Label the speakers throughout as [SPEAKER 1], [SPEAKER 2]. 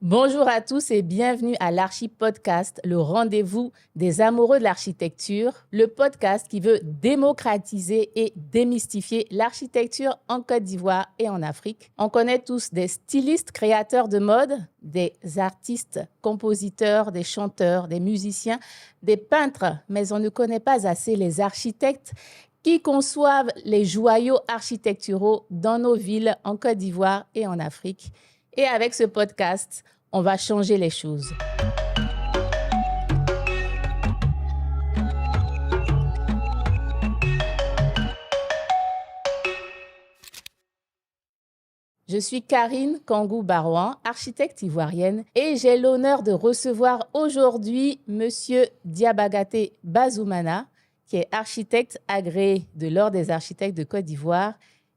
[SPEAKER 1] Bonjour à tous et bienvenue à l'Archi Podcast, le rendez-vous des amoureux de l'architecture, le podcast qui veut démocratiser et démystifier l'architecture en Côte d'Ivoire et en Afrique. On connaît tous des stylistes créateurs de mode, des artistes, compositeurs, des chanteurs, des musiciens, des peintres, mais on ne connaît pas assez les architectes qui conçoivent les joyaux architecturaux dans nos villes en Côte d'Ivoire et en Afrique. Et avec ce podcast, on va changer les choses. Je suis Karine Kangou-Barouan, architecte ivoirienne, et j'ai l'honneur de recevoir aujourd'hui Monsieur Diabagaté Bazoumana, qui est architecte agréé de l'Ordre des architectes de Côte d'Ivoire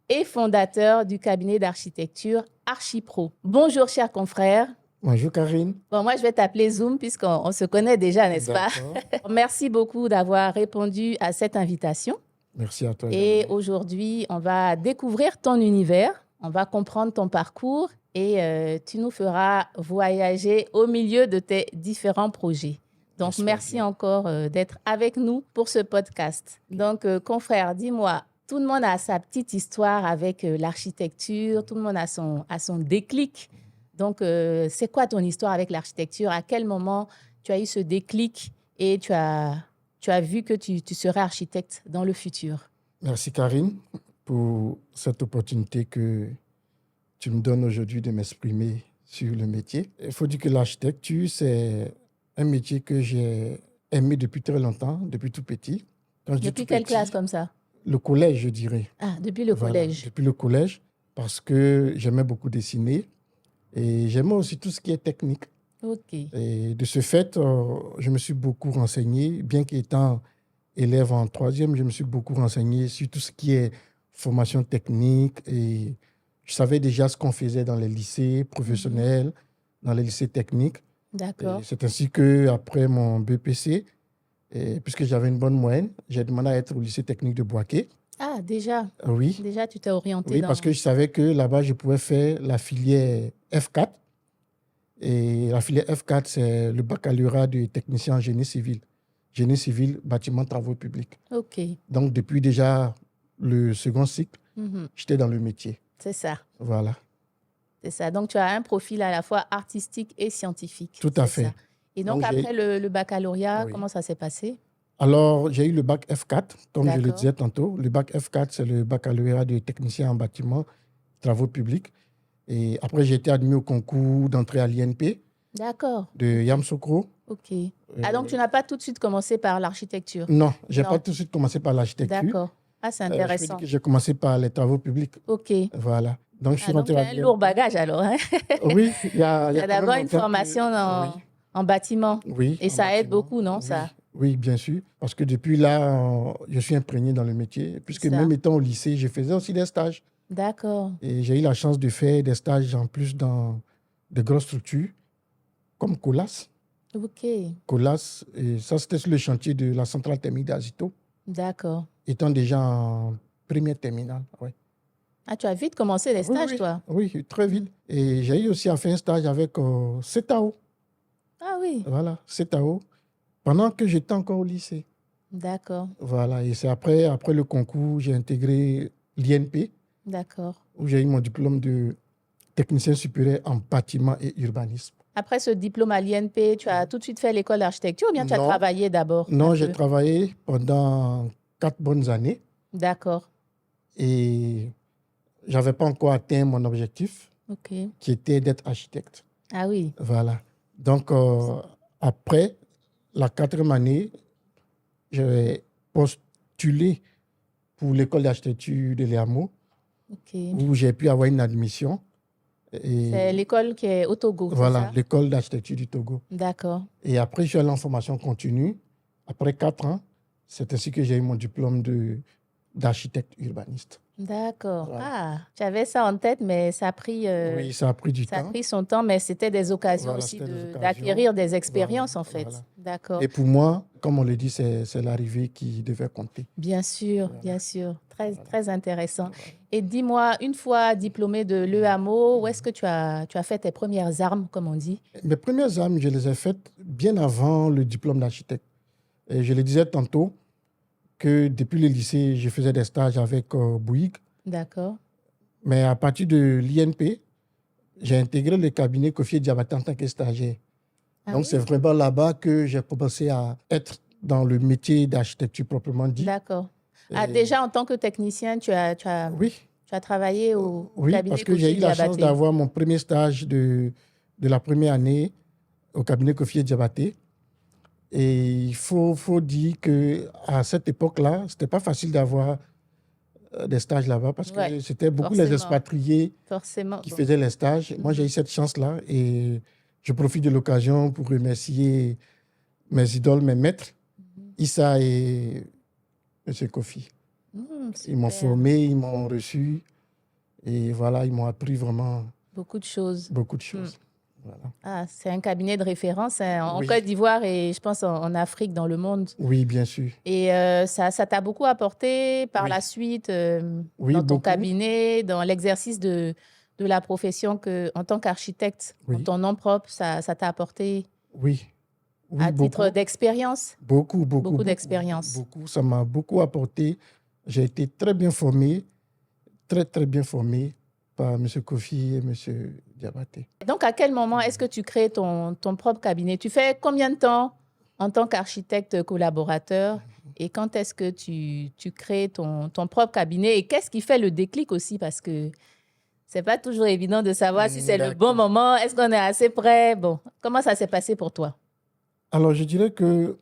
[SPEAKER 1] et fondateur du cabinet d'architecture Archipro. Bonjour, chers confrères.
[SPEAKER 2] Bonjour Karine.
[SPEAKER 1] Bon, moi, je vais t'appeler Zoom puisqu'on se connaît déjà, n'est-ce pas? Merci beaucoup d'avoir répondu à cette invitation.
[SPEAKER 2] Merci à toi.
[SPEAKER 1] Et aujourd'hui, on va découvrir ton univers, on va comprendre ton parcours et tu nous feras voyager au milieu de tes différents projets. Donc, merci encore d'être avec nous pour ce podcast. Donc, confrère, dis-moi, tout le monde a sa petite histoire avec l'architecture, tout le monde a son déclic. Donc, c'est quoi ton histoire avec l'architecture? À quel moment tu as eu ce déclic et tu as vu que tu serais architecte dans le futur?
[SPEAKER 2] Merci Karine pour cette opportunité que tu me donnes aujourd'hui de m'exprimer sur le métier. Il faut dire que l'architecture, c'est un métier que j'ai aimé depuis très longtemps, depuis tout petit.
[SPEAKER 1] Depuis quelle classe comme ça?
[SPEAKER 2] Le collège, je dirais.
[SPEAKER 1] Ah, depuis le collège.
[SPEAKER 2] Depuis le collège, parce que j'aimais beaucoup dessiner et j'aimais aussi tout ce qui est technique.
[SPEAKER 1] OK.
[SPEAKER 2] Et de ce fait, je me suis beaucoup renseigné, bien qu'étant élève en troisième, je me suis beaucoup renseigné sur tout ce qui est formation technique et je savais déjà ce qu'on faisait dans les lycées professionnels, dans les lycées techniques.
[SPEAKER 1] D'accord.
[SPEAKER 2] Et c'est ainsi qu'après mon BPC, puisque j'avais une bonne moyenne, j'ai demandé à être au lycée technique de Bouaké.
[SPEAKER 1] Ah, déjà?
[SPEAKER 2] Oui.
[SPEAKER 1] Déjà, tu t'es orienté
[SPEAKER 2] Oui, parce que je savais que là-bas, je pouvais faire la filière F4. Et la filière F4, c'est le baccalauréat de technicien en génie civil. Génie civil, bâtiment, travaux publics.
[SPEAKER 1] OK.
[SPEAKER 2] Donc, depuis déjà le second cycle, j'étais dans le métier.
[SPEAKER 1] C'est ça.
[SPEAKER 2] Voilà.
[SPEAKER 1] C'est ça. Donc, tu as un profil à la fois artistique et scientifique.
[SPEAKER 2] Tout à fait.
[SPEAKER 1] Ça. Et donc après le baccalauréat, comment ça s'est passé?
[SPEAKER 2] Alors, j'ai eu le bac F4, comme je le
[SPEAKER 1] D'accord.
[SPEAKER 2] disais tantôt. Le bac F4, c'est le baccalauréat de technicien en bâtiment, travaux publics. Et après, j'ai été admis au concours d'entrée à l'INP
[SPEAKER 1] D'accord.
[SPEAKER 2] de Yamoussoukro.
[SPEAKER 1] OK. Ah, donc tu n'as pas tout de suite commencé par l'architecture?
[SPEAKER 2] Non, je n'ai pas tout de suite commencé par l'architecture.
[SPEAKER 1] D'accord. Ah, c'est intéressant.
[SPEAKER 2] Je peux dire que j'ai commencé par les travaux publics.
[SPEAKER 1] OK.
[SPEAKER 2] Voilà. Donc, je suis rentré
[SPEAKER 1] tu as un lourd bagage alors. Hein?
[SPEAKER 2] Oui. Il y a
[SPEAKER 1] d'abord une formation en bâtiment.
[SPEAKER 2] Oui.
[SPEAKER 1] Et ça aide beaucoup, non? Ça.
[SPEAKER 2] Oui, bien sûr. Parce que depuis là, je suis imprégné dans le métier. Puisque même étant au lycée, je faisais aussi des stages.
[SPEAKER 1] D'accord.
[SPEAKER 2] Et j'ai eu la chance de faire des stages en plus dans de grosses structures, comme Colas.
[SPEAKER 1] OK.
[SPEAKER 2] Colas, et ça c'était sur le chantier de la centrale thermique d'Azito.
[SPEAKER 1] D'accord.
[SPEAKER 2] Étant déjà en première terminale, oui.
[SPEAKER 1] Ah, tu as vite commencé les stages, toi?
[SPEAKER 2] Oui, très vite. Et j'ai eu aussi à faire un stage avec CETAO.
[SPEAKER 1] Ah oui.
[SPEAKER 2] Voilà, CETAO, pendant que j'étais encore au lycée.
[SPEAKER 1] D'accord.
[SPEAKER 2] Voilà, et c'est après le concours, j'ai intégré l'INP.
[SPEAKER 1] D'accord.
[SPEAKER 2] Où j'ai eu mon diplôme de technicien supérieur en bâtiment et urbanisme.
[SPEAKER 1] Après ce diplôme à l'INP, tu as tout de suite fait l'école d'architecture ou bien tu as travaillé d'abord?
[SPEAKER 2] Non, j'ai travaillé pendant 4 bonnes années.
[SPEAKER 1] D'accord.
[SPEAKER 2] Et je n'avais pas encore atteint mon objectif, qui était d'être architecte.
[SPEAKER 1] Ah oui.
[SPEAKER 2] Voilà. Donc, après la 4e année, j'ai postulé pour l'école d'architecture de Léamo, où j'ai pu avoir une admission.
[SPEAKER 1] C'est l'école qui est au Togo,
[SPEAKER 2] voilà,
[SPEAKER 1] c'est ça?
[SPEAKER 2] l'école d'architecture du Togo.
[SPEAKER 1] D'accord.
[SPEAKER 2] Et après, je suis allé en formation continue. Après 4 ans, c'est ainsi que j'ai eu mon diplôme d'architecte urbaniste.
[SPEAKER 1] D'accord.
[SPEAKER 2] Voilà.
[SPEAKER 1] Ah, tu avais ça en tête, mais ça a pris,
[SPEAKER 2] oui, ça a pris du temps.
[SPEAKER 1] Ça a pris son temps, mais c'était des occasions aussi d'acquérir des expériences, en fait.
[SPEAKER 2] Voilà.
[SPEAKER 1] D'accord.
[SPEAKER 2] Et pour moi, comme on le dit, c'est l'arrivée qui devait compter.
[SPEAKER 1] Bien sûr, bien sûr. Très intéressant. Et dis-moi, une fois diplômé de l'EAMO, où est-ce que tu as fait tes premières armes, comme on dit?
[SPEAKER 2] Mes premières armes, je les ai faites bien avant le diplôme d'architecte. Et je le disais tantôt que depuis le lycée, je faisais des stages avec Bouygues.
[SPEAKER 1] D'accord.
[SPEAKER 2] Mais à partir de l'INP, j'ai intégré le cabinet Kofi Diabaté en tant que stagiaire.
[SPEAKER 1] Ah
[SPEAKER 2] Donc,
[SPEAKER 1] oui?
[SPEAKER 2] c'est vraiment là-bas que j'ai commencé à être dans le métier d'architecture proprement dit.
[SPEAKER 1] D'accord. Ah,
[SPEAKER 2] Et
[SPEAKER 1] déjà, en tant que technicien, tu as
[SPEAKER 2] oui,
[SPEAKER 1] travaillé au
[SPEAKER 2] oui, parce
[SPEAKER 1] cabinet
[SPEAKER 2] que j'ai
[SPEAKER 1] Kofi
[SPEAKER 2] eu la chance
[SPEAKER 1] Diabaté.
[SPEAKER 2] d'avoir mon premier stage de la première année au cabinet Kofi Diabaté. Et il faut dire qu'à cette époque-là, ce n'était pas facile d'avoir des stages là-bas parce
[SPEAKER 1] Ouais,
[SPEAKER 2] que c'était beaucoup les
[SPEAKER 1] forcément.
[SPEAKER 2] expatriés
[SPEAKER 1] Forcément.
[SPEAKER 2] qui
[SPEAKER 1] Bon.
[SPEAKER 2] faisaient les stages. Moi, j'ai eu cette chance-là et je profite de l'occasion pour remercier mes idoles, mes maîtres, Issa et M. Kofi. Ils m'ont
[SPEAKER 1] Super.
[SPEAKER 2] formé, ils m'ont reçu et voilà, ils m'ont appris vraiment
[SPEAKER 1] Beaucoup de choses.
[SPEAKER 2] beaucoup de choses. Voilà.
[SPEAKER 1] Ah, c'est un cabinet de référence en
[SPEAKER 2] Oui.
[SPEAKER 1] Côte d'Ivoire et je pense en Afrique, dans le monde.
[SPEAKER 2] Oui, bien sûr.
[SPEAKER 1] Et ça t'a beaucoup apporté par
[SPEAKER 2] Oui.
[SPEAKER 1] la suite
[SPEAKER 2] Oui,
[SPEAKER 1] dans ton
[SPEAKER 2] beaucoup.
[SPEAKER 1] cabinet, dans l'exercice de la profession que, en tant qu'architecte, en
[SPEAKER 2] Oui.
[SPEAKER 1] ton nom propre, ça t'a apporté
[SPEAKER 2] Oui. Oui,
[SPEAKER 1] à titre
[SPEAKER 2] beaucoup.
[SPEAKER 1] d'expérience?
[SPEAKER 2] Beaucoup
[SPEAKER 1] d'expérience.
[SPEAKER 2] Beaucoup. Ça m'a beaucoup apporté. J'ai été très bien formé, très bien formé par M. Kofi et M. Diabaté.
[SPEAKER 1] Donc, à quel moment est-ce que tu crées ton propre cabinet? Tu fais combien de temps en tant qu'architecte collaborateur? Et quand est-ce que tu crées ton propre cabinet? Et qu'est-ce qui fait le déclic aussi? Parce que c'est pas toujours évident de savoir si c'est le bon
[SPEAKER 2] D'accord.
[SPEAKER 1] moment. Est-ce qu'on est assez prêt? Bon, comment ça s'est passé pour toi?
[SPEAKER 2] Alors, je dirais que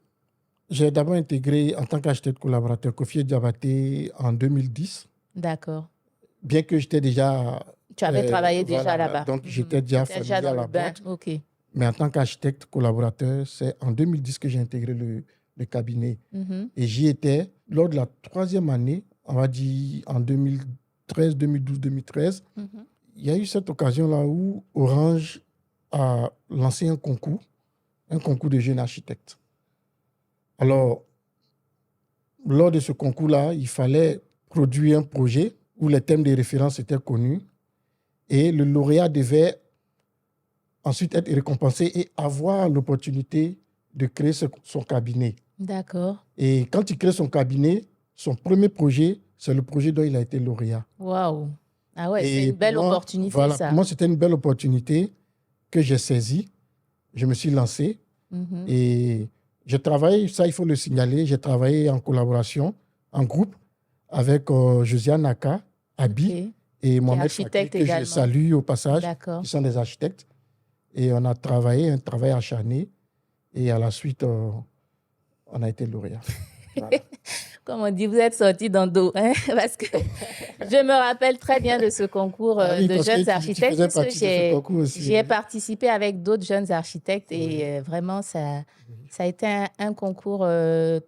[SPEAKER 2] j'ai d'abord intégré en tant qu'architecte collaborateur Kofi Diabaté en 2010,
[SPEAKER 1] D'accord.
[SPEAKER 2] bien que j'étais déjà...
[SPEAKER 1] Tu avais travaillé déjà
[SPEAKER 2] voilà,
[SPEAKER 1] là-bas.
[SPEAKER 2] donc j'étais déjà
[SPEAKER 1] T'étais déjà
[SPEAKER 2] familier à
[SPEAKER 1] dans
[SPEAKER 2] la
[SPEAKER 1] le bain.
[SPEAKER 2] boîte.
[SPEAKER 1] OK.
[SPEAKER 2] Mais en tant qu'architecte collaborateur, c'est en 2010 que j'ai intégré le cabinet.
[SPEAKER 1] Mhm.
[SPEAKER 2] Et j'y étais lors de la troisième année, on va dire en 2013, 2012, 2013.
[SPEAKER 1] Mhm.
[SPEAKER 2] Il y a eu cette occasion-là où Orange a lancé un concours de jeunes architectes. Alors, lors de ce concours-là, il fallait produire un projet où les thèmes de référence étaient connus et le lauréat devait ensuite être récompensé et avoir l'opportunité de créer son cabinet.
[SPEAKER 1] D'accord.
[SPEAKER 2] Et quand il crée son cabinet, son premier projet, c'est le projet dont il a été lauréat.
[SPEAKER 1] Waouh. Ah ouais, c'est
[SPEAKER 2] Et
[SPEAKER 1] une belle
[SPEAKER 2] pour moi,
[SPEAKER 1] opportunité,
[SPEAKER 2] voilà,
[SPEAKER 1] ça.
[SPEAKER 2] pour moi, c'était une belle opportunité que j'ai saisie. Je me suis lancé
[SPEAKER 1] Mhm.
[SPEAKER 2] et j'ai travaillé, ça il faut le signaler, j'ai travaillé en collaboration, en groupe, avec Josiane Naka, Abi
[SPEAKER 1] OK.
[SPEAKER 2] et Mohamed
[SPEAKER 1] architecte
[SPEAKER 2] Fakri, que je
[SPEAKER 1] également.
[SPEAKER 2] salue au passage,
[SPEAKER 1] D'accord.
[SPEAKER 2] qui sont des architectes. Et on a travaillé un travail acharné et à la suite, on a été lauréat. Voilà.
[SPEAKER 1] Comme on dit, vous êtes sortis dans le dos, hein? Parce que je me rappelle très bien de ce concours
[SPEAKER 2] Ah oui,
[SPEAKER 1] de
[SPEAKER 2] parce que
[SPEAKER 1] jeunes
[SPEAKER 2] tu
[SPEAKER 1] architectes,
[SPEAKER 2] faisais
[SPEAKER 1] parce que
[SPEAKER 2] partie de ce concours aussi.
[SPEAKER 1] j'y ai participé avec d'autres jeunes architectes
[SPEAKER 2] Oui.
[SPEAKER 1] et vraiment, ça a été un concours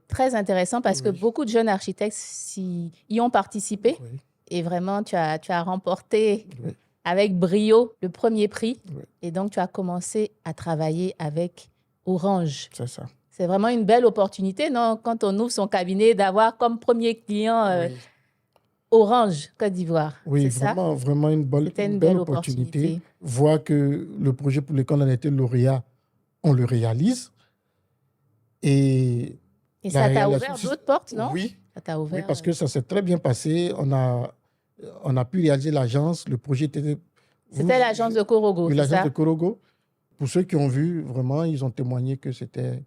[SPEAKER 1] très intéressant parce que
[SPEAKER 2] Oui.
[SPEAKER 1] beaucoup de jeunes architectes y ont participé
[SPEAKER 2] Oui.
[SPEAKER 1] et vraiment, tu as remporté
[SPEAKER 2] Oui.
[SPEAKER 1] avec brio le premier prix
[SPEAKER 2] Oui.
[SPEAKER 1] et donc tu as commencé à travailler avec Orange.
[SPEAKER 2] C'est ça.
[SPEAKER 1] C'est vraiment une belle opportunité, non, quand on ouvre son cabinet, d'avoir comme premier client
[SPEAKER 2] Oui.
[SPEAKER 1] Orange Côte d'Ivoire.
[SPEAKER 2] Oui,
[SPEAKER 1] C'est ça?
[SPEAKER 2] vraiment une
[SPEAKER 1] C'était une
[SPEAKER 2] belle
[SPEAKER 1] belle
[SPEAKER 2] opportunité.
[SPEAKER 1] opportunité.
[SPEAKER 2] Voir que le projet pour lequel on a été lauréat, on le réalise. Et
[SPEAKER 1] Et
[SPEAKER 2] la
[SPEAKER 1] ça t'a
[SPEAKER 2] réalisation,
[SPEAKER 1] ouvert d'autres portes, non?
[SPEAKER 2] Oui,
[SPEAKER 1] Ça t'a ouvert.
[SPEAKER 2] oui, parce que ça s'est très bien passé. On a pu réaliser l'agence. Le projet était...
[SPEAKER 1] C'était l'agence de Korogo,
[SPEAKER 2] Oui,
[SPEAKER 1] c'est
[SPEAKER 2] l'agence
[SPEAKER 1] ça?
[SPEAKER 2] de Korogo. Pour ceux qui ont vu, vraiment, ils ont témoigné que c'était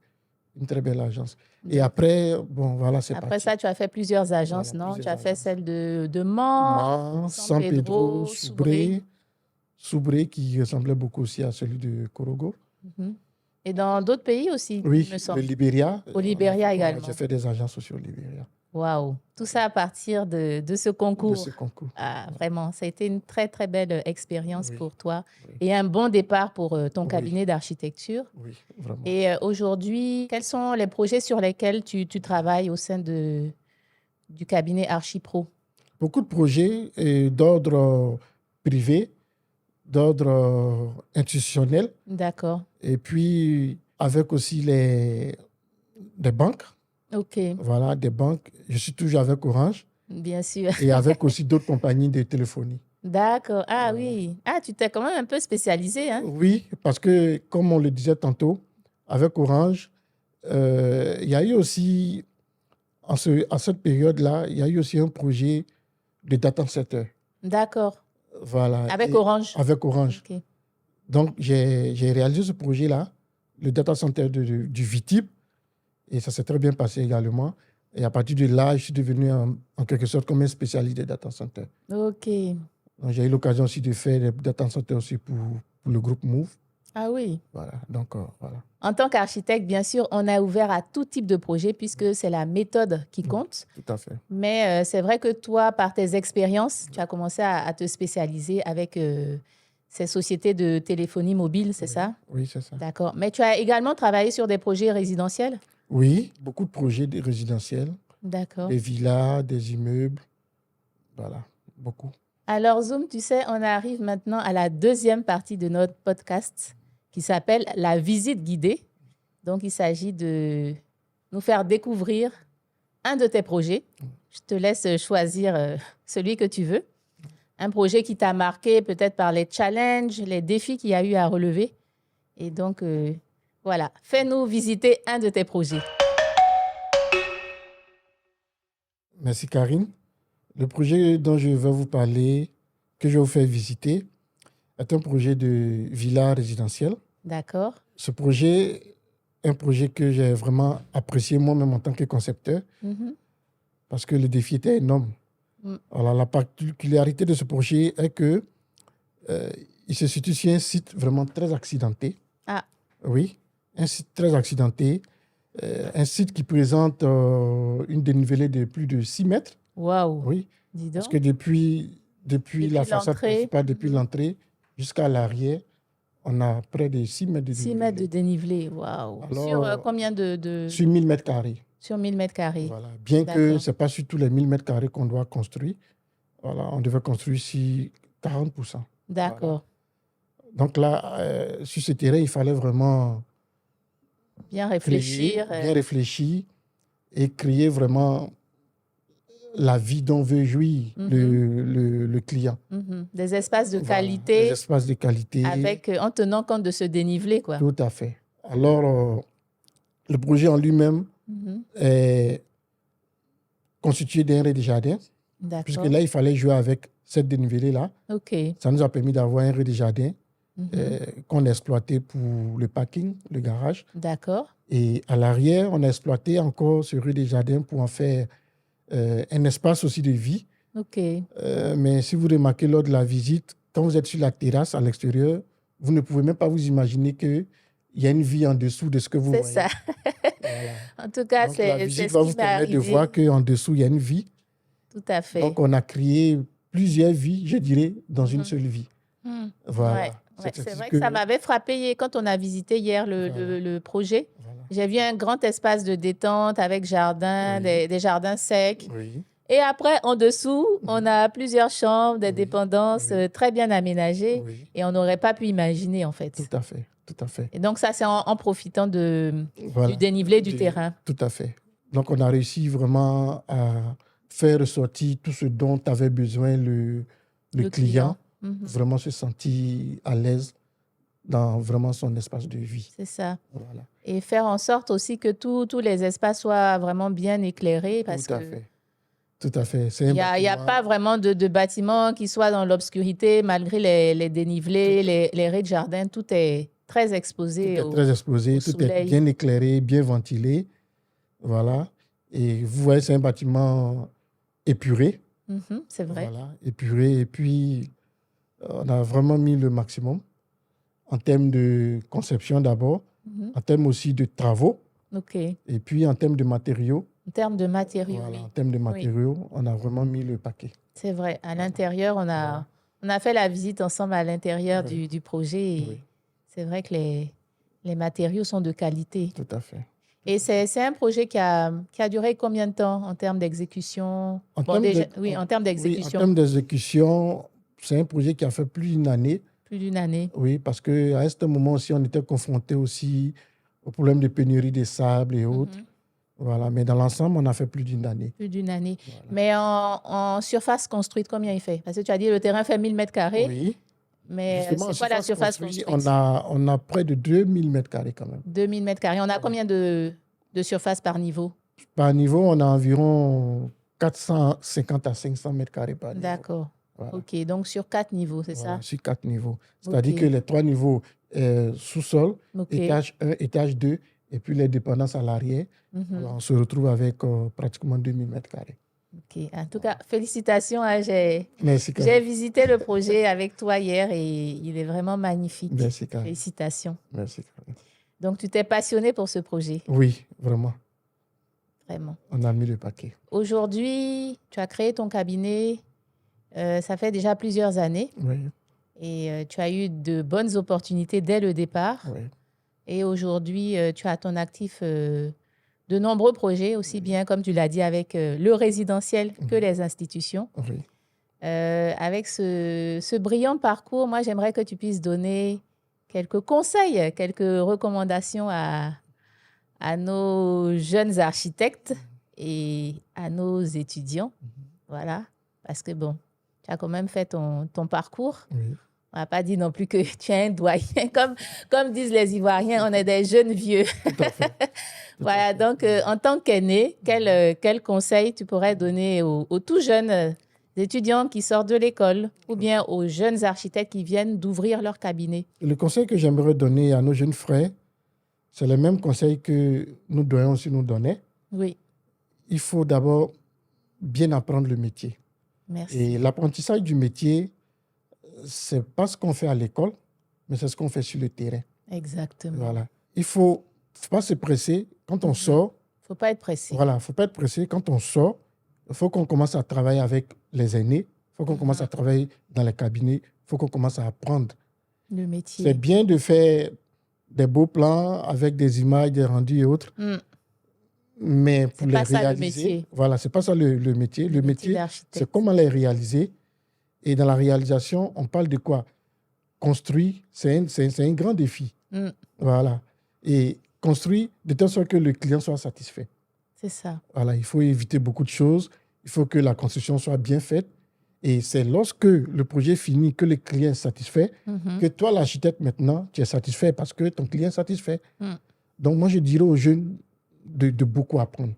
[SPEAKER 2] une très belle agence. Et après, bon, voilà, c'est parti.
[SPEAKER 1] Après ça, tu as fait plusieurs agences,
[SPEAKER 2] Voilà,
[SPEAKER 1] non?
[SPEAKER 2] plusieurs
[SPEAKER 1] Tu as fait
[SPEAKER 2] agences.
[SPEAKER 1] celle de Mans,
[SPEAKER 2] Mans,
[SPEAKER 1] San
[SPEAKER 2] San
[SPEAKER 1] Pedro,
[SPEAKER 2] Pedro, Soubré, qui ressemblait beaucoup aussi à celui de Korogo.
[SPEAKER 1] Mhm. Et dans d'autres pays aussi,
[SPEAKER 2] Oui,
[SPEAKER 1] il me semble.
[SPEAKER 2] le Libéria.
[SPEAKER 1] Au Libéria également.
[SPEAKER 2] J'ai fait des agences aussi au Libéria.
[SPEAKER 1] Waouh! Tout ça à partir de ce concours.
[SPEAKER 2] De ce concours.
[SPEAKER 1] Ah, vraiment, ça a été une très, très belle expérience
[SPEAKER 2] Oui.
[SPEAKER 1] pour toi
[SPEAKER 2] Oui.
[SPEAKER 1] et un bon départ pour ton
[SPEAKER 2] Oui.
[SPEAKER 1] cabinet d'architecture.
[SPEAKER 2] Oui, vraiment.
[SPEAKER 1] Et aujourd'hui, quels sont les projets sur lesquels tu travailles au sein du cabinet Archipro?
[SPEAKER 2] Beaucoup de projets d'ordre privé, d'ordre institutionnel,
[SPEAKER 1] D'accord.
[SPEAKER 2] et puis avec aussi des banques.
[SPEAKER 1] OK.
[SPEAKER 2] Voilà, des banques. Je suis toujours avec Orange.
[SPEAKER 1] Bien sûr.
[SPEAKER 2] et avec aussi d'autres compagnies de téléphonie.
[SPEAKER 1] D'accord. Ah
[SPEAKER 2] Voilà.
[SPEAKER 1] oui. Ah, tu t'es quand même un peu spécialisé, hein?
[SPEAKER 2] Oui, parce que comme on le disait tantôt, avec Orange, il y a eu aussi, à cette période-là, il y a eu aussi un projet de data center.
[SPEAKER 1] D'accord.
[SPEAKER 2] Voilà,
[SPEAKER 1] Avec
[SPEAKER 2] et
[SPEAKER 1] Orange.
[SPEAKER 2] avec Orange.
[SPEAKER 1] Ok.
[SPEAKER 2] Donc, j'ai réalisé ce projet-là, le data center du VTIP, et ça s'est très bien passé également. Et à partir de là, je suis devenu en quelque sorte comme un spécialiste des data centers.
[SPEAKER 1] Ok.
[SPEAKER 2] Donc, j'ai eu l'occasion aussi de faire des data centers aussi pour le groupe Move.
[SPEAKER 1] Ah oui.
[SPEAKER 2] Voilà, donc voilà.
[SPEAKER 1] En tant qu'architecte, bien sûr, on est ouvert à tout type de projet puisque c'est la méthode qui compte.
[SPEAKER 2] Tout à fait.
[SPEAKER 1] Mais c'est vrai que toi, par tes expériences, tu as commencé à te spécialiser avec ces sociétés de téléphonie mobile, c'est ça?
[SPEAKER 2] Oui, c'est ça.
[SPEAKER 1] D'accord. Mais tu as également travaillé sur des projets résidentiels?
[SPEAKER 2] Oui, beaucoup de projets résidentiels,
[SPEAKER 1] D'accord.
[SPEAKER 2] des villas, des immeubles, voilà, beaucoup.
[SPEAKER 1] Alors, Zoom, tu sais, on arrive maintenant à la deuxième partie de notre podcast qui s'appelle la visite guidée. Donc, il s'agit de nous faire découvrir un de tes projets. Je te laisse choisir celui que tu veux. Un projet qui t'a marqué peut-être par les challenges, les défis qu'il y a eu à relever. Et donc, voilà, fais-nous visiter un de tes projets.
[SPEAKER 2] Merci Karine. Le projet dont je vais vous parler, que je vais vous faire visiter, est un projet de villa résidentielle.
[SPEAKER 1] D'accord.
[SPEAKER 2] Ce projet est un projet que j'ai vraiment apprécié moi-même en tant que concepteur
[SPEAKER 1] Mhm.
[SPEAKER 2] parce que le défi était énorme.
[SPEAKER 1] Mm.
[SPEAKER 2] Alors, la particularité de ce projet est que il se situe sur un site vraiment très accidenté.
[SPEAKER 1] Ah,
[SPEAKER 2] Oui, un site très accidenté. Un site qui présente une dénivelée de plus de 6 mètres.
[SPEAKER 1] waouh.
[SPEAKER 2] Oui,
[SPEAKER 1] Dis
[SPEAKER 2] parce
[SPEAKER 1] donc.
[SPEAKER 2] que depuis la façade
[SPEAKER 1] l'entrée.
[SPEAKER 2] principale, depuis l'entrée jusqu'à l'arrière, on a près de 6 mètres de
[SPEAKER 1] 6 mètres de
[SPEAKER 2] dénivelé.
[SPEAKER 1] dénivelé, waouh. Sur
[SPEAKER 2] Alors,
[SPEAKER 1] combien de...
[SPEAKER 2] sur 1000 mètres carrés.
[SPEAKER 1] Sur 1000 mètres carrés.
[SPEAKER 2] Voilà. Bien que
[SPEAKER 1] D'accord.
[SPEAKER 2] ce n'est pas sur tous les 1000 mètres carrés qu'on doit construire. Voilà, on devait construire sur 40%. Voilà.
[SPEAKER 1] D'accord.
[SPEAKER 2] Donc là, sur ce terrain, il fallait vraiment
[SPEAKER 1] Bien
[SPEAKER 2] créer,
[SPEAKER 1] réfléchir.
[SPEAKER 2] bien réfléchir et créer vraiment la vie dont veut jouir le client.
[SPEAKER 1] Des espaces de
[SPEAKER 2] Voilà, des
[SPEAKER 1] qualité
[SPEAKER 2] espaces de qualité.
[SPEAKER 1] avec, en tenant compte de ce dénivelé, quoi.
[SPEAKER 2] Tout à fait. Alors, le projet en lui-même
[SPEAKER 1] Mhm.
[SPEAKER 2] est constitué d'un rez-de-jardin, puisque
[SPEAKER 1] D'accord.
[SPEAKER 2] là, il fallait jouer avec cette dénivelée-là.
[SPEAKER 1] OK.
[SPEAKER 2] Ça nous a permis d'avoir un rez-de-jardin
[SPEAKER 1] Mhm.
[SPEAKER 2] qu'on a exploité pour le parking, le garage.
[SPEAKER 1] D'accord.
[SPEAKER 2] Et à l'arrière, on a exploité encore ce rez-de-jardin pour en faire un espace aussi de vie.
[SPEAKER 1] OK.
[SPEAKER 2] Mais si vous remarquez lors de la visite, quand vous êtes sur la terrasse à l'extérieur, vous ne pouvez même pas vous imaginer qu'il y a une vie en dessous de ce que vous
[SPEAKER 1] C'est
[SPEAKER 2] voyez.
[SPEAKER 1] ça.
[SPEAKER 2] Voilà.
[SPEAKER 1] En tout cas,
[SPEAKER 2] Donc la
[SPEAKER 1] c'est
[SPEAKER 2] visite
[SPEAKER 1] ce
[SPEAKER 2] va
[SPEAKER 1] qui
[SPEAKER 2] vous
[SPEAKER 1] m'est
[SPEAKER 2] permettre de
[SPEAKER 1] arrivé.
[SPEAKER 2] voir qu'en dessous, il y a une vie.
[SPEAKER 1] Tout à fait.
[SPEAKER 2] Donc on a créé plusieurs vies, je dirais, dans une seule vie.
[SPEAKER 1] Hmm.
[SPEAKER 2] Voilà.
[SPEAKER 1] Ouais, ouais. C'est
[SPEAKER 2] ainsi
[SPEAKER 1] vrai que ça m'avait frappé quand on a visité hier
[SPEAKER 2] Voilà.
[SPEAKER 1] le projet.
[SPEAKER 2] Voilà.
[SPEAKER 1] J'ai vu un grand espace de détente avec jardin,
[SPEAKER 2] Oui.
[SPEAKER 1] des jardins secs.
[SPEAKER 2] Oui.
[SPEAKER 1] Et après, en dessous, on a plusieurs chambres, des
[SPEAKER 2] Oui.
[SPEAKER 1] dépendances
[SPEAKER 2] Oui.
[SPEAKER 1] très bien aménagées.
[SPEAKER 2] Oui.
[SPEAKER 1] Et on n'aurait pas pu imaginer, en fait.
[SPEAKER 2] Tout à fait. Tout à fait.
[SPEAKER 1] Et donc, ça, c'est en profitant du
[SPEAKER 2] Voilà.
[SPEAKER 1] dénivelé du terrain.
[SPEAKER 2] Tout à fait. Donc, on a réussi vraiment à faire ressortir tout ce dont avait besoin le client,
[SPEAKER 1] Mhm.
[SPEAKER 2] vraiment se sentir à l'aise dans vraiment son espace de vie.
[SPEAKER 1] C'est ça.
[SPEAKER 2] Voilà.
[SPEAKER 1] Et faire en sorte aussi que tous les espaces soient vraiment bien éclairés parce
[SPEAKER 2] Tout à
[SPEAKER 1] que
[SPEAKER 2] fait. Tout à fait. C'est
[SPEAKER 1] il
[SPEAKER 2] un
[SPEAKER 1] n'y a
[SPEAKER 2] bâtiment-
[SPEAKER 1] pas vraiment de bâtiment qui soit dans l'obscurité malgré les dénivelés, les raies de jardin. Tout est très
[SPEAKER 2] Tout
[SPEAKER 1] exposé
[SPEAKER 2] est très exposé,
[SPEAKER 1] au
[SPEAKER 2] tout est
[SPEAKER 1] soleil.
[SPEAKER 2] bien éclairé, bien ventilé. Voilà. Et vous voyez, c'est un bâtiment épuré.
[SPEAKER 1] Mhm, c'est vrai.
[SPEAKER 2] Voilà, épuré. Et puis, on a vraiment mis le maximum en termes de conception d'abord,
[SPEAKER 1] Mhm.
[SPEAKER 2] en termes aussi de travaux,
[SPEAKER 1] OK.
[SPEAKER 2] et puis en termes de matériaux.
[SPEAKER 1] En termes de matériaux,
[SPEAKER 2] Voilà,
[SPEAKER 1] oui.
[SPEAKER 2] en termes de matériaux, on a vraiment mis le paquet.
[SPEAKER 1] C'est vrai. À l'intérieur,
[SPEAKER 2] Voilà.
[SPEAKER 1] on a fait la visite ensemble à l'intérieur
[SPEAKER 2] Oui.
[SPEAKER 1] du projet. Et
[SPEAKER 2] Oui.
[SPEAKER 1] c'est vrai que les matériaux sont de qualité.
[SPEAKER 2] Tout à fait.
[SPEAKER 1] Et c'est un projet qui a duré combien de temps en termes d'exécution?
[SPEAKER 2] En
[SPEAKER 1] Bon,
[SPEAKER 2] termes
[SPEAKER 1] déjà,
[SPEAKER 2] de-
[SPEAKER 1] oui, en termes
[SPEAKER 2] Oui, en
[SPEAKER 1] d'exécution,
[SPEAKER 2] termes d'exécution, c'est un projet qui a fait plus d'une année.
[SPEAKER 1] plus d'une année.
[SPEAKER 2] Oui, parce qu'à un certain moment aussi, on était confronté aussi au problème de pénurie de sable et autres.
[SPEAKER 1] Mhm.
[SPEAKER 2] Voilà, mais dans l'ensemble, on a fait plus d'une année.
[SPEAKER 1] Plus d'une année.
[SPEAKER 2] Voilà.
[SPEAKER 1] Mais en surface construite, combien il fait? Parce que tu as dit le terrain fait 1000 mètres carrés,
[SPEAKER 2] Oui,
[SPEAKER 1] mais
[SPEAKER 2] justement, en
[SPEAKER 1] c'est quoi la surface
[SPEAKER 2] construite,
[SPEAKER 1] construite?
[SPEAKER 2] on a près de 2000 mètres carrés quand même.
[SPEAKER 1] 2000 mètres carrés. On a combien de surface par niveau?
[SPEAKER 2] Par niveau, on a environ 450 à 500 mètres carrés par niveau.
[SPEAKER 1] D'accord.
[SPEAKER 2] Voilà.
[SPEAKER 1] OK, donc sur 4 niveaux, c'est
[SPEAKER 2] Voilà,
[SPEAKER 1] ça?
[SPEAKER 2] sur 4 niveaux. C'est-à-dire
[SPEAKER 1] OK.
[SPEAKER 2] que les 3 niveaux, sous-sol,
[SPEAKER 1] OK.
[SPEAKER 2] étage 1, étage 2, et puis les dépendances à l'arrière.
[SPEAKER 1] Mhm.
[SPEAKER 2] Alors, on se retrouve avec pratiquement 2000 mètres carrés.
[SPEAKER 1] OK. En tout cas, félicitations. Hein,
[SPEAKER 2] Merci,
[SPEAKER 1] j'ai
[SPEAKER 2] Karine.
[SPEAKER 1] visité le projet avec toi hier et il est vraiment magnifique.
[SPEAKER 2] Merci, Karine.
[SPEAKER 1] Félicitations.
[SPEAKER 2] Merci, Karine.
[SPEAKER 1] Donc, tu t'es passionné pour ce projet,
[SPEAKER 2] Oui, vraiment.
[SPEAKER 1] vraiment.
[SPEAKER 2] On a mis le paquet.
[SPEAKER 1] Aujourd'hui, tu as créé ton cabinet, ça fait déjà plusieurs années
[SPEAKER 2] Oui,
[SPEAKER 1] et tu as eu de bonnes opportunités dès le départ.
[SPEAKER 2] oui.
[SPEAKER 1] Et aujourd'hui, tu as à ton actif de nombreux projets, aussi bien, comme tu l'as dit, avec le résidentiel que les institutions.
[SPEAKER 2] Oui.
[SPEAKER 1] Avec ce brillant parcours, moi, j'aimerais que tu puisses donner quelques conseils, quelques recommandations à nos jeunes architectes et à nos étudiants. Voilà, parce que bon, tu as quand même fait ton parcours.
[SPEAKER 2] Oui.
[SPEAKER 1] On n'a pas dit non plus que tu es un doyen. Comme disent les Ivoiriens, on est des jeunes vieux.
[SPEAKER 2] Tout à fait.
[SPEAKER 1] Voilà, donc en tant qu'aîné, quel conseil tu pourrais donner aux tout jeunes étudiants qui sortent de l'école ou bien aux jeunes architectes qui viennent d'ouvrir leur cabinet?
[SPEAKER 2] Le conseil que j'aimerais donner à nos jeunes frères, c'est le même conseil que nous doyens aussi nous donner.
[SPEAKER 1] Oui,
[SPEAKER 2] Il faut d'abord bien apprendre le métier.
[SPEAKER 1] merci.
[SPEAKER 2] Et l'apprentissage du métier, c'est pas ce qu'on fait à l'école, mais c'est ce qu'on fait sur le terrain.
[SPEAKER 1] Exactement.
[SPEAKER 2] Voilà. Il faut pas se presser. Quand on sort,
[SPEAKER 1] Il ne faut pas être pressé.
[SPEAKER 2] voilà, faut pas être pressé. Quand on sort, il faut qu'on commence à travailler avec les aînés. Il faut qu'on commence à travailler dans les cabinets. Il faut qu'on commence à apprendre.
[SPEAKER 1] Le métier.
[SPEAKER 2] C'est bien de faire des beaux plans avec des images, des rendus et autres. Mais pour
[SPEAKER 1] C'est
[SPEAKER 2] les
[SPEAKER 1] pas ça, le
[SPEAKER 2] réaliser,
[SPEAKER 1] métier.
[SPEAKER 2] voilà, c'est pas ça le métier. Le métier,
[SPEAKER 1] d'architecte.
[SPEAKER 2] c'est comment les réaliser. Et dans la réalisation, on parle de quoi? Construire, c'est un grand défi. Voilà. Et construire de telle sorte que le client soit satisfait.
[SPEAKER 1] C'est ça.
[SPEAKER 2] Voilà, il faut éviter beaucoup de choses. Il faut que la construction soit bien faite. Et c'est lorsque le projet est fini, que le client est satisfait, que toi, l'architecte, maintenant, tu es satisfait parce que ton client est satisfait. Donc, moi, je dirais aux jeunes de beaucoup apprendre.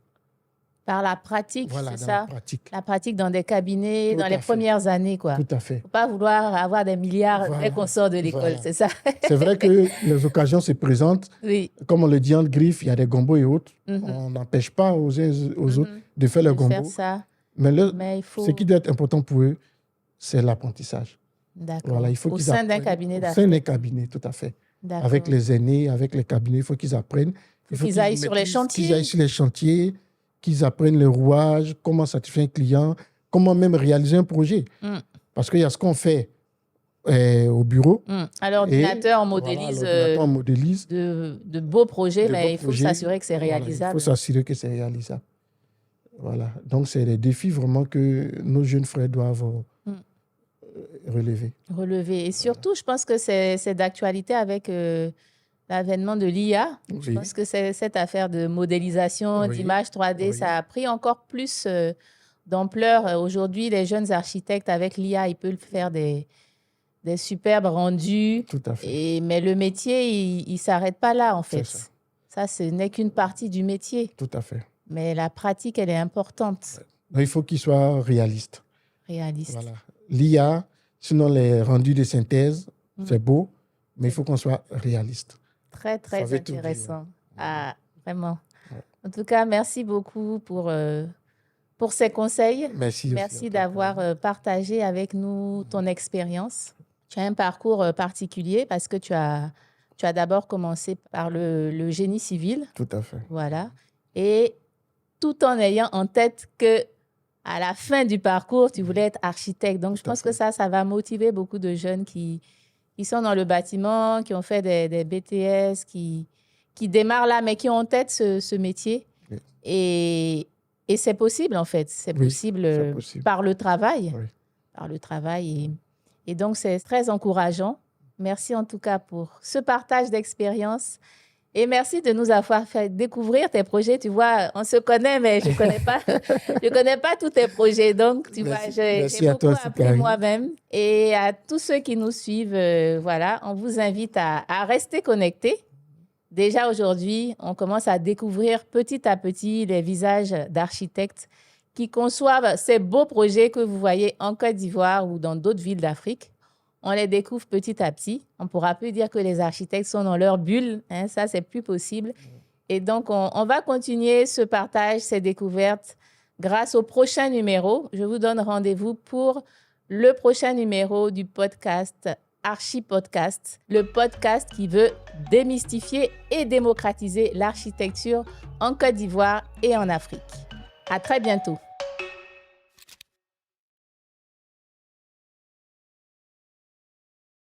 [SPEAKER 1] Par la pratique,
[SPEAKER 2] Voilà,
[SPEAKER 1] c'est
[SPEAKER 2] dans
[SPEAKER 1] ça?
[SPEAKER 2] la pratique.
[SPEAKER 1] La pratique dans des cabinets,
[SPEAKER 2] Tout
[SPEAKER 1] dans les
[SPEAKER 2] à fait.
[SPEAKER 1] premières années, quoi.
[SPEAKER 2] Tout à fait.
[SPEAKER 1] Il ne faut pas vouloir avoir des milliards
[SPEAKER 2] Voilà.
[SPEAKER 1] dès qu'on sort de l'école,
[SPEAKER 2] Voilà.
[SPEAKER 1] c'est ça?
[SPEAKER 2] C'est vrai que les occasions se présentent.
[SPEAKER 1] Oui.
[SPEAKER 2] Comme on le dit en griffe, il y a des gombos et autres. On n'empêche pas aux uns et aux autres de faire le
[SPEAKER 1] De
[SPEAKER 2] gombo.
[SPEAKER 1] faire ça.
[SPEAKER 2] Mais
[SPEAKER 1] Mais il faut...
[SPEAKER 2] ce qui doit être important pour eux, c'est l'apprentissage.
[SPEAKER 1] D'accord.
[SPEAKER 2] Voilà, il faut
[SPEAKER 1] Au
[SPEAKER 2] qu'ils
[SPEAKER 1] sein d'un
[SPEAKER 2] apprennent.
[SPEAKER 1] cabinet
[SPEAKER 2] Au sein
[SPEAKER 1] d'architecture.
[SPEAKER 2] d'un cabinet, tout à fait.
[SPEAKER 1] D'accord.
[SPEAKER 2] Avec les aînés, avec les cabinets, il faut qu'ils apprennent. Il
[SPEAKER 1] faut qu'ils aillent sur les
[SPEAKER 2] maîtrisent,
[SPEAKER 1] chantiers.
[SPEAKER 2] Qu'ils aillent sur les chantiers, qu'ils apprennent le rouage, comment satisfaire un client, comment même réaliser un projet. Parce qu'il y a ce qu'on fait au bureau.
[SPEAKER 1] À l'ordinateur, on modélise,
[SPEAKER 2] voilà, à l'ordinateur, on modélise
[SPEAKER 1] de beaux projets,
[SPEAKER 2] de
[SPEAKER 1] mais
[SPEAKER 2] beaux
[SPEAKER 1] il faut
[SPEAKER 2] projets.
[SPEAKER 1] s'assurer que c'est
[SPEAKER 2] Voilà,
[SPEAKER 1] réalisable.
[SPEAKER 2] il faut s'assurer que c'est réalisable. Voilà. Donc, c'est des défis vraiment que nos jeunes frères doivent relever.
[SPEAKER 1] Relever. Et surtout, je pense que c'est d'actualité avec l'avènement de l'IA. Je
[SPEAKER 2] Oui.
[SPEAKER 1] pense que cette affaire de modélisation,
[SPEAKER 2] Oui.
[SPEAKER 1] d'image 3D,
[SPEAKER 2] Oui.
[SPEAKER 1] ça a pris encore plus d'ampleur. Aujourd'hui, les jeunes architectes, avec l'IA, ils peuvent faire des superbes rendus.
[SPEAKER 2] Tout à fait.
[SPEAKER 1] Mais le métier, il ne s'arrête pas là, en fait.
[SPEAKER 2] C'est ça.
[SPEAKER 1] Ça, ce n'est qu'une partie du métier.
[SPEAKER 2] Tout à fait.
[SPEAKER 1] Mais la pratique, elle est importante.
[SPEAKER 2] Donc, il faut qu'il soit réaliste.
[SPEAKER 1] Réaliste.
[SPEAKER 2] Voilà. L'IA, sinon les rendus de synthèse, c'est beau, mais il faut qu'on soit réaliste.
[SPEAKER 1] Très,
[SPEAKER 2] Ça
[SPEAKER 1] très
[SPEAKER 2] veut tout dire.
[SPEAKER 1] intéressant. Ah, vraiment.
[SPEAKER 2] Ouais.
[SPEAKER 1] En tout cas, merci beaucoup pour ces conseils.
[SPEAKER 2] Merci. aussi,
[SPEAKER 1] Merci
[SPEAKER 2] en tant
[SPEAKER 1] d'avoir partagé avec nous ton expérience. Tu as un parcours particulier parce que tu as d'abord commencé par le génie civil.
[SPEAKER 2] Tout à fait.
[SPEAKER 1] Voilà. Et tout en ayant en tête que à la fin du parcours, tu voulais être architecte. Donc, je
[SPEAKER 2] Tout à
[SPEAKER 1] pense que ça va motiver beaucoup de jeunes qui sont dans le bâtiment, qui ont fait des BTS, qui démarrent là, mais qui ont en tête ce métier.
[SPEAKER 2] Oui.
[SPEAKER 1] Et c'est possible, en fait. C'est
[SPEAKER 2] Oui,
[SPEAKER 1] possible,
[SPEAKER 2] c'est possible.
[SPEAKER 1] par le travail.
[SPEAKER 2] Oui.
[SPEAKER 1] Par le travail. Et donc, c'est très encourageant. Merci en tout cas pour ce partage d'expérience. Et merci de nous avoir fait découvrir tes projets. Tu vois, on se connaît, mais je connais pas tous tes projets. Donc, tu vois, j'ai beaucoup appris moi-même. Et à tous ceux qui nous suivent, voilà, on vous invite à rester connectés. Déjà aujourd'hui, on commence à découvrir petit à petit les visages d'architectes qui conçoivent ces beaux projets que vous voyez en Côte d'Ivoire ou dans d'autres villes d'Afrique. On les découvre petit à petit. On ne pourra plus dire que les architectes sont dans leur bulle. Hein, ça, c'est plus possible. Et donc, on va continuer ce partage, ces découvertes grâce au prochain numéro. Je vous donne rendez-vous pour le prochain numéro du podcast Archi Podcast, le podcast qui veut démystifier et démocratiser l'architecture en Côte d'Ivoire et en Afrique. À très bientôt.